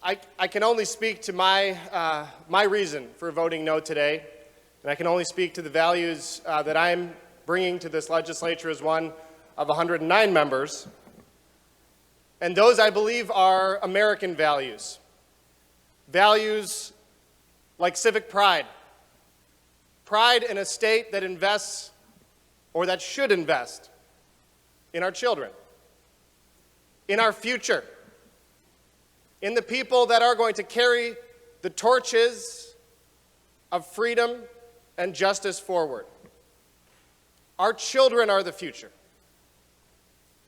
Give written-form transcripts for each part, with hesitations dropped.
I can only speak to my reason for voting no today, and I can only speak to the values that I'm bringing to this legislature as one of 109 members. And those, I believe, are American values. Values like civic pride. Pride in a state that invests, or that should invest, in our children, in our future, in the people that are going to carry the torches of freedom and justice forward. Our children are the future.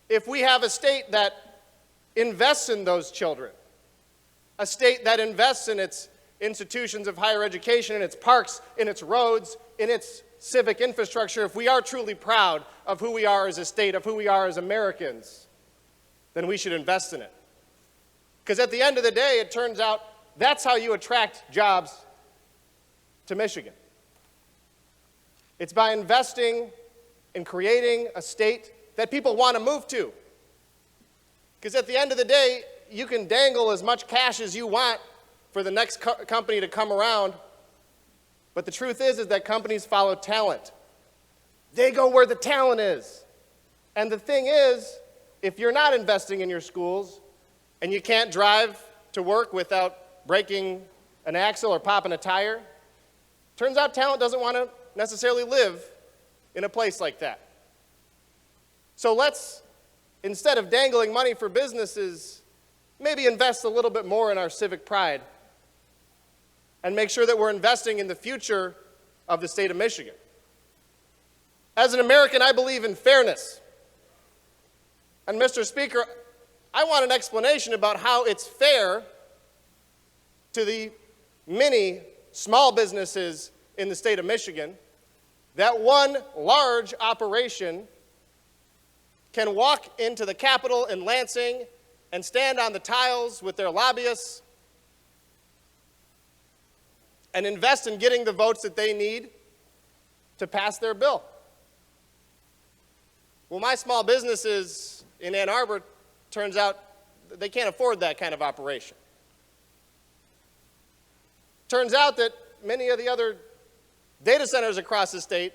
If we have a state that invests in those children, a state that invests in its institutions of higher education, in its parks, in its roads, in its civic infrastructure, if we are truly proud of who we are as a state, of who we are as Americans, then we should invest in it. Because at the end of the day, it turns out that's how you attract jobs to Michigan. It's by investing in creating a state that people want to move to. Because at the end of the day, you can dangle as much cash as you want for the next company to come around, but the truth is that companies follow talent. They go where the talent is. And the thing is, if you're not investing in your schools, and you can't drive to work without breaking an axle or popping a tire, turns out talent doesn't want to necessarily live in a place like that. So let's, instead of dangling money for businesses, maybe invest a little bit more in our civic pride and make sure that we're investing in the future of the state of Michigan. As an American, I believe in fairness. And Mr. Speaker, I want an explanation about how it's fair to the many small businesses in the state of Michigan that one large operation can walk into the Capitol in Lansing and stand on the tiles with their lobbyists and invest in getting the votes that they need to pass their bill. Well, my small businesses in Ann Arbor, turns out they can't afford that kind of operation. Turns out that many of the other data centers across the state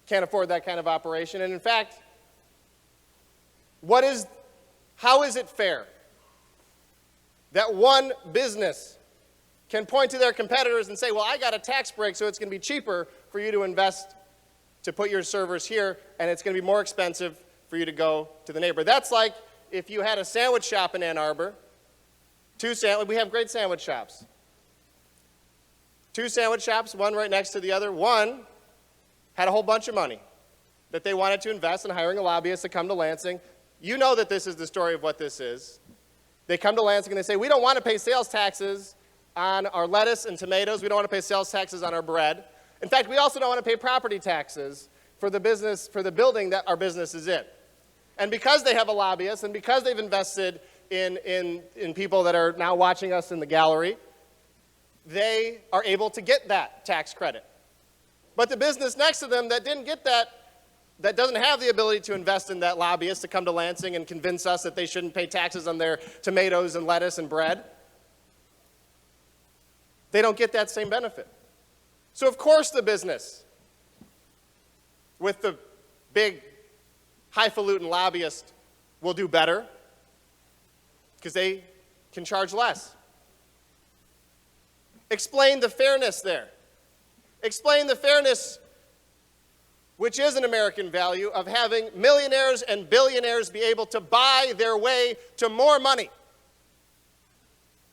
can't afford that kind of operation. And in fact, how is it fair that one business can point to their competitors and say, well, I got a tax break, so it's going to be cheaper for you to invest to put your servers here, and it's going to be more expensive for you to go to the neighbor. That's like if you had a sandwich shop in Ann Arbor, we have great sandwich shops. Two sandwich shops, one right next to the other. One had a whole bunch of money that they wanted to invest in hiring a lobbyist to come to Lansing. You know that this is the story of what this is. They come to Lansing and they say, we don't want to pay sales taxes on our lettuce and tomatoes. We don't want to pay sales taxes on our bread. In fact, we also don't want to pay property taxes for the building that our business is in. And because they have a lobbyist and because they've invested in people that are now watching us in the gallery, they are able to get that tax credit. But the business next to them that didn't get that doesn't have the ability to invest in that lobbyist to come to Lansing and convince us that they shouldn't pay taxes on their tomatoes and lettuce and bread, they don't get that same benefit. So of course the business with the big highfalutin lobbyist will do better because they can charge less. Explain the fairness there. Explain the fairness, which is an American value, of having millionaires and billionaires be able to buy their way to more money.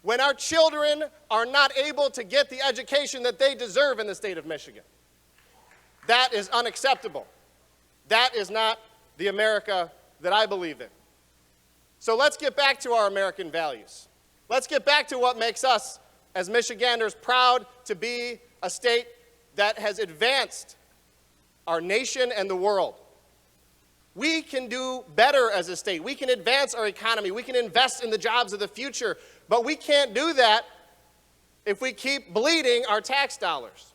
When our children are not able to get the education that they deserve in the state of Michigan. That is unacceptable. That is not the America that I believe in. So let's get back to our American values. Let's get back to what makes us, as Michiganders, proud to be a state that has advanced our nation and the world. We can do better as a state. We can advance our economy. We can invest in the jobs of the future. But we can't do that if we keep bleeding our tax dollars.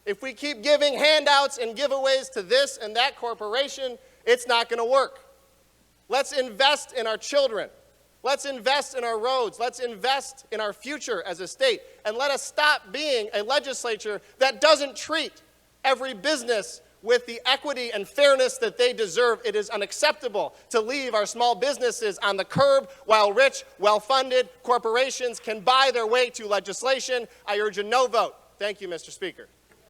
If we keep giving handouts and giveaways to this and that corporation, it's not going to work. Let's invest in our children. Let's invest in our roads. Let's invest in our future as a state. And let us stop being a legislature that doesn't treat every business with the equity and fairness that they deserve. It is unacceptable to leave our small businesses on the curb while rich, well-funded corporations can buy their way to legislation. I urge a no vote. Thank you, Mr. Speaker.